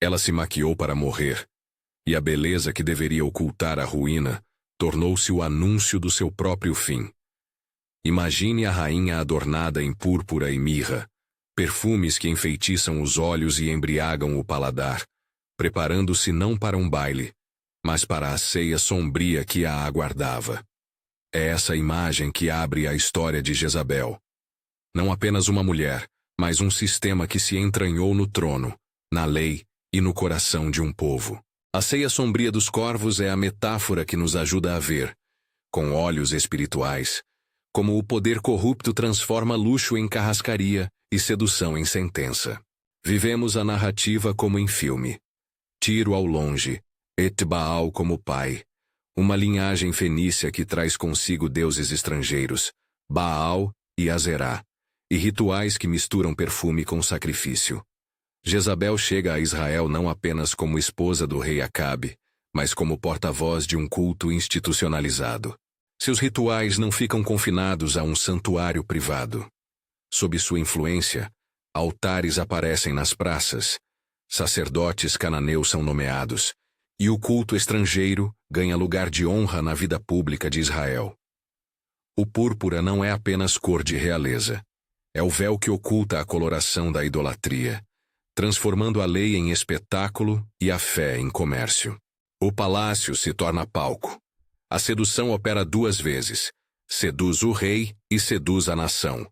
Ela se maquiou para morrer, e a beleza que deveria ocultar a ruína tornou-se o anúncio do seu próprio fim. Imagine a rainha adornada em púrpura e mirra, perfumes que enfeitiçam os olhos e embriagam o paladar, preparando-se não para um baile, mas para a ceia sombria que a aguardava. É essa imagem que abre a história de Jezabel. Não apenas uma mulher, mas um sistema que se entranhou no trono, na lei e no coração de um povo. A ceia sombria dos corvos é a metáfora que nos ajuda a ver, com olhos espirituais, como o poder corrupto transforma luxo em carrascaria e sedução em sentença. Vivemos a narrativa como em filme. Tiro ao longe, Et-Baal como pai, uma linhagem fenícia que traz consigo deuses estrangeiros, Baal e Azerá, e rituais que misturam perfume com sacrifício. Jezabel chega a Israel não apenas como esposa do rei Acabe, mas como porta-voz de um culto institucionalizado. Seus rituais não ficam confinados a um santuário privado. Sob sua influência, altares aparecem nas praças, sacerdotes cananeus são nomeados, e o culto estrangeiro ganha lugar de honra na vida pública de Israel. O púrpura não é apenas cor de realeza. É o véu que oculta a coloração da idolatria, transformando a lei em espetáculo e a fé em comércio. O palácio se torna palco. A sedução opera duas vezes. Seduz o rei e seduz a nação.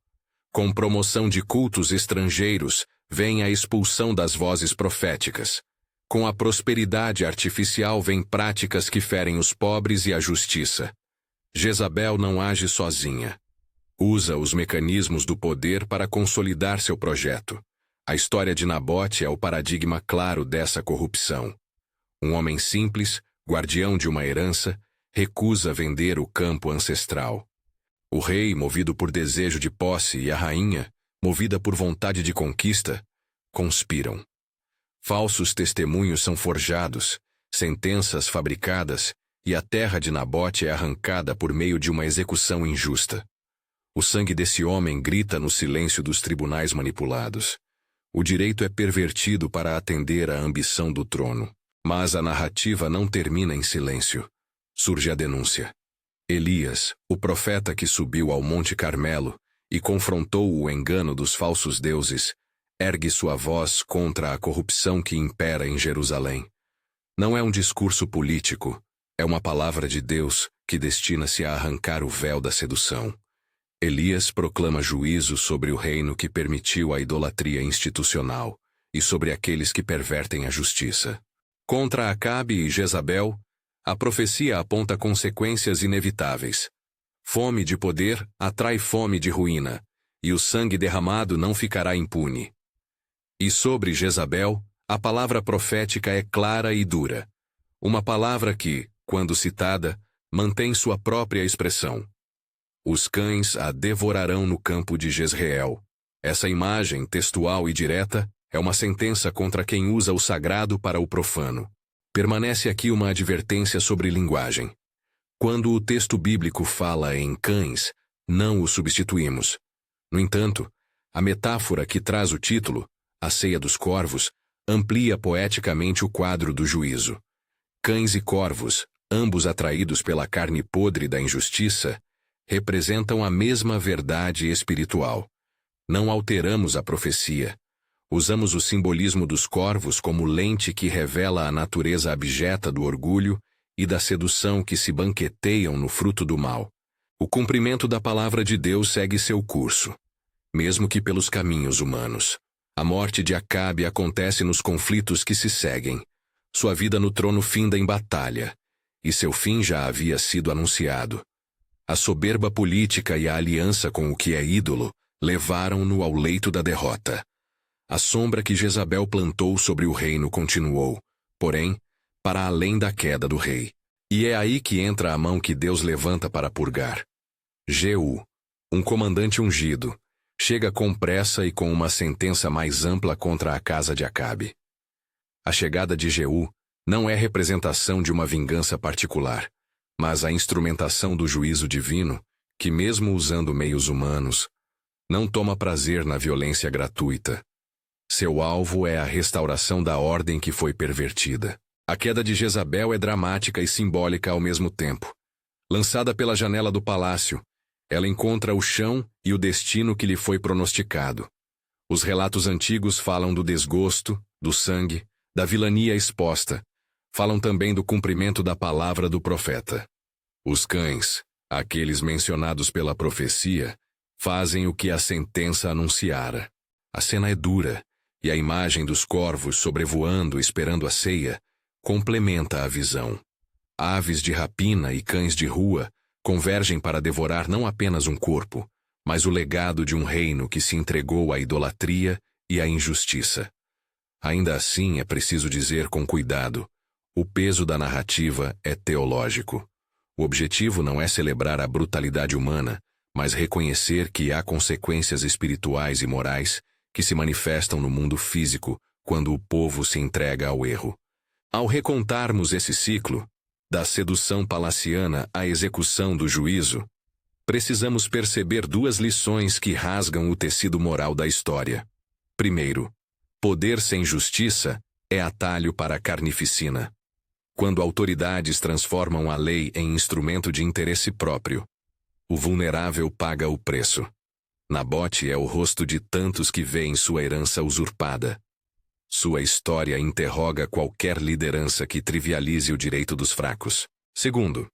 Com promoção de cultos estrangeiros, vem a expulsão das vozes proféticas. Com a prosperidade artificial vem práticas que ferem os pobres e a justiça. Jezabel não age sozinha. Usa os mecanismos do poder para consolidar seu projeto. A história de Nabote é o paradigma claro dessa corrupção. Um homem simples, guardião de uma herança, recusa vender o campo ancestral. O rei, movido por desejo de posse, e a rainha, movida por vontade de conquista, conspiram. Falsos testemunhos são forjados, sentenças fabricadas, e a terra de Nabote é arrancada por meio de uma execução injusta. O sangue desse homem grita no silêncio dos tribunais manipulados. O direito é pervertido para atender à ambição do trono. Mas a narrativa não termina em silêncio. Surge a denúncia. Elias, o profeta que subiu ao Monte Carmelo e confrontou o engano dos falsos deuses, ergue sua voz contra a corrupção que impera em Jerusalém. Não é um discurso político, é uma palavra de Deus que destina-se a arrancar o véu da sedução. Elias proclama juízo sobre o reino que permitiu a idolatria institucional e sobre aqueles que pervertem a justiça. Contra Acabe e Jezabel, a profecia aponta consequências inevitáveis. Fome de poder atrai fome de ruína, e o sangue derramado não ficará impune. E sobre Jezabel, a palavra profética é clara e dura. Uma palavra que, quando citada, mantém sua própria expressão. Os cães a devorarão no campo de Jezreel. Essa imagem, textual e direta, é uma sentença contra quem usa o sagrado para o profano. Permanece aqui uma advertência sobre linguagem. Quando o texto bíblico fala em cães, não o substituímos. No entanto, a metáfora que traz o título, a ceia dos corvos, amplia poeticamente o quadro do juízo. Cães e corvos, ambos atraídos pela carne podre da injustiça, representam a mesma verdade espiritual. Não alteramos a profecia. Usamos o simbolismo dos corvos como lente que revela a natureza abjeta do orgulho e da sedução que se banqueteiam no fruto do mal. O cumprimento da palavra de Deus segue seu curso, mesmo que pelos caminhos humanos. A morte de Acabe acontece nos conflitos que se seguem. Sua vida no trono finda em batalha, e seu fim já havia sido anunciado. A soberba política e a aliança com o que é ídolo levaram-no ao leito da derrota. A sombra que Jezabel plantou sobre o reino continuou, porém, para além da queda do rei. E é aí que entra a mão que Deus levanta para purgar. Jeú, um comandante ungido, chega com pressa e com uma sentença mais ampla contra a casa de Acabe. A chegada de Jeú não é representação de uma vingança particular, mas a instrumentação do juízo divino, que mesmo usando meios humanos, não toma prazer na violência gratuita. Seu alvo é a restauração da ordem que foi pervertida. A queda de Jezabel é dramática e simbólica ao mesmo tempo. Lançada pela janela do palácio, ela encontra o chão e o destino que lhe foi pronosticado. Os relatos antigos falam do desgosto, do sangue, da vilania exposta. Falam também do cumprimento da palavra do profeta. Os cães, aqueles mencionados pela profecia, fazem o que a sentença anunciara. A cena é dura, e a imagem dos corvos sobrevoando esperando a ceia complementa a visão. Aves de rapina e cães de rua convergem para devorar não apenas um corpo, mas o legado de um reino que se entregou à idolatria e à injustiça. Ainda assim, é preciso dizer com cuidado, o peso da narrativa é teológico. O objetivo não é celebrar a brutalidade humana, mas reconhecer que há consequências espirituais e morais que se manifestam no mundo físico quando o povo se entrega ao erro. Ao recontarmos esse ciclo, da sedução palaciana à execução do juízo, precisamos perceber duas lições que rasgam o tecido moral da história. Primeiro, poder sem justiça é atalho para a carnificina. Quando autoridades transformam a lei em instrumento de interesse próprio, o vulnerável paga o preço. Nabote é o rosto de tantos que veem sua herança usurpada. Sua história interroga qualquer liderança que trivialize o direito dos fracos. Segundo,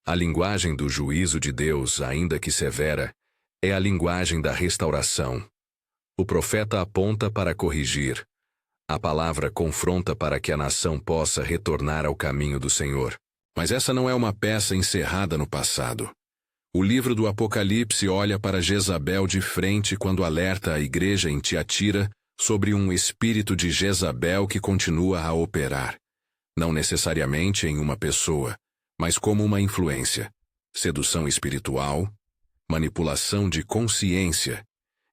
a linguagem do juízo de Deus, ainda que severa, é a linguagem da restauração. O profeta aponta para corrigir. A palavra confronta para que a nação possa retornar ao caminho do Senhor. Mas essa não é uma peça encerrada no passado. O livro do Apocalipse olha para Jezabel de frente quando alerta a igreja em Tiatira sobre um espírito de Jezabel que continua a operar. Não necessariamente em uma pessoa, mas como uma influência. Sedução espiritual, manipulação de consciência,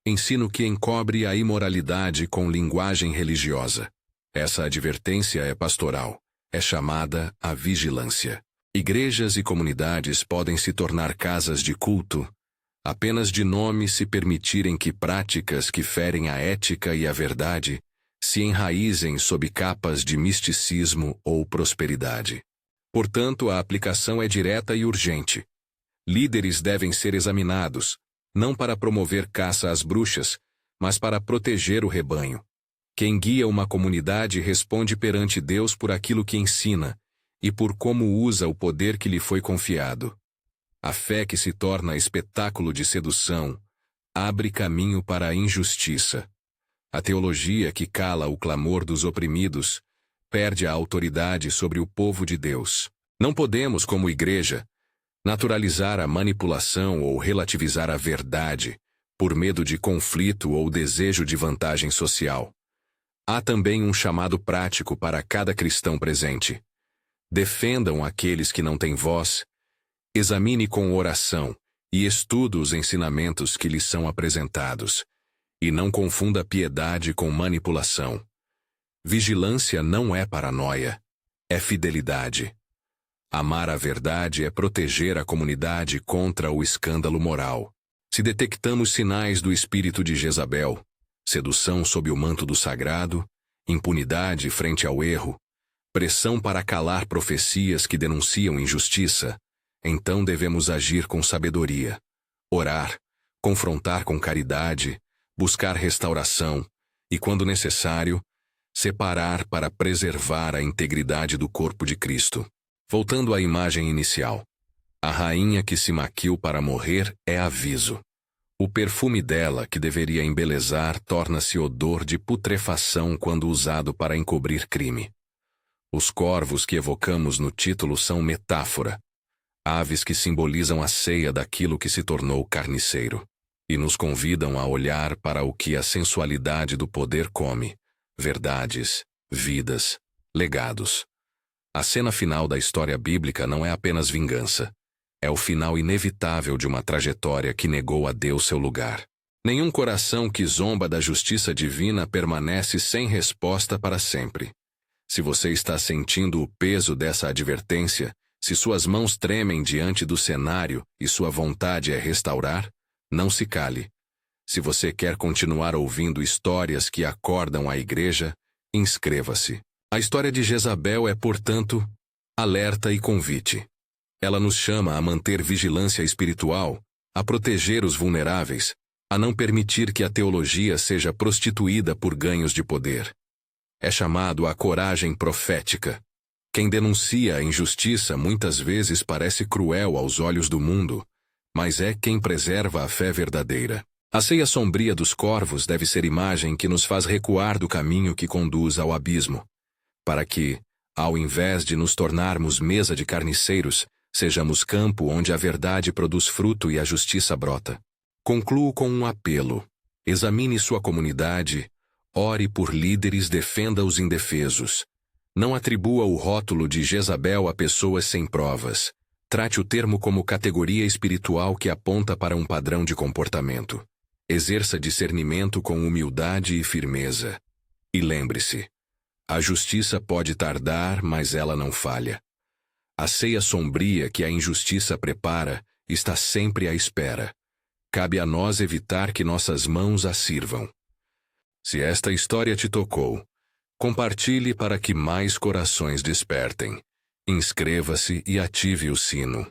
ensino que encobre a imoralidade com linguagem religiosa. Essa advertência é pastoral, é chamada a vigilância. Igrejas e comunidades podem se tornar casas de culto apenas de nome se permitirem que práticas que ferem a ética e a verdade se enraizem sob capas de misticismo ou prosperidade. Portanto, a aplicação é direta e urgente. Líderes devem ser examinados, não para promover caça às bruxas, mas para proteger o rebanho. Quem guia uma comunidade responde perante Deus por aquilo que ensina e por como usa o poder que lhe foi confiado. A fé que se torna espetáculo de sedução abre caminho para a injustiça. A teologia que cala o clamor dos oprimidos perde a autoridade sobre o povo de Deus. Não podemos, como igreja, naturalizar a manipulação ou relativizar a verdade por medo de conflito ou desejo de vantagem social. Há também um chamado prático para cada cristão presente. Defendam aqueles que não têm voz, examine com oração e estude os ensinamentos que lhes são apresentados, e não confunda piedade com manipulação. Vigilância não é paranoia, é fidelidade. Amar a verdade é proteger a comunidade contra o escândalo moral. Se detectamos sinais do espírito de Jezabel, sedução sob o manto do sagrado, impunidade frente ao erro, pressão para calar profecias que denunciam injustiça, então devemos agir com sabedoria, orar, confrontar com caridade, buscar restauração e, quando necessário, separar para preservar a integridade do corpo de Cristo. Voltando à imagem inicial, a rainha que se maquiou para morrer é aviso. O perfume dela, que deveria embelezar, torna-se odor de putrefação quando usado para encobrir crime. Os corvos que evocamos no título são metáfora, aves que simbolizam a ceia daquilo que se tornou carniceiro, e nos convidam a olhar para o que a sensualidade do poder come: verdades, vidas, legados. A cena final da história bíblica não é apenas vingança. É o final inevitável de uma trajetória que negou a Deus seu lugar. Nenhum coração que zomba da justiça divina permanece sem resposta para sempre. Se você está sentindo o peso dessa advertência, se suas mãos tremem diante do cenário e sua vontade é restaurar, não se cale. Se você quer continuar ouvindo histórias que acordam a igreja, inscreva-se. A história de Jezabel é, portanto, alerta e convite. Ela nos chama a manter vigilância espiritual, a proteger os vulneráveis, a não permitir que a teologia seja prostituída por ganhos de poder. É chamado à coragem profética. Quem denuncia a injustiça muitas vezes parece cruel aos olhos do mundo, mas é quem preserva a fé verdadeira. A ceia sombria dos corvos deve ser imagem que nos faz recuar do caminho que conduz ao abismo, para que, ao invés de nos tornarmos mesa de carniceiros, sejamos campo onde a verdade produz fruto e a justiça brota. Concluo com um apelo. Examine sua comunidade, ore por líderes, defenda os indefesos. Não atribua o rótulo de Jezabel a pessoas sem provas. Trate o termo como categoria espiritual que aponta para um padrão de comportamento. Exerça discernimento com humildade e firmeza. E lembre-se, a justiça pode tardar, mas ela não falha. A ceia sombria que a injustiça prepara está sempre à espera. Cabe a nós evitar que nossas mãos a sirvam. Se esta história te tocou, compartilhe para que mais corações despertem. Inscreva-se e ative o sino.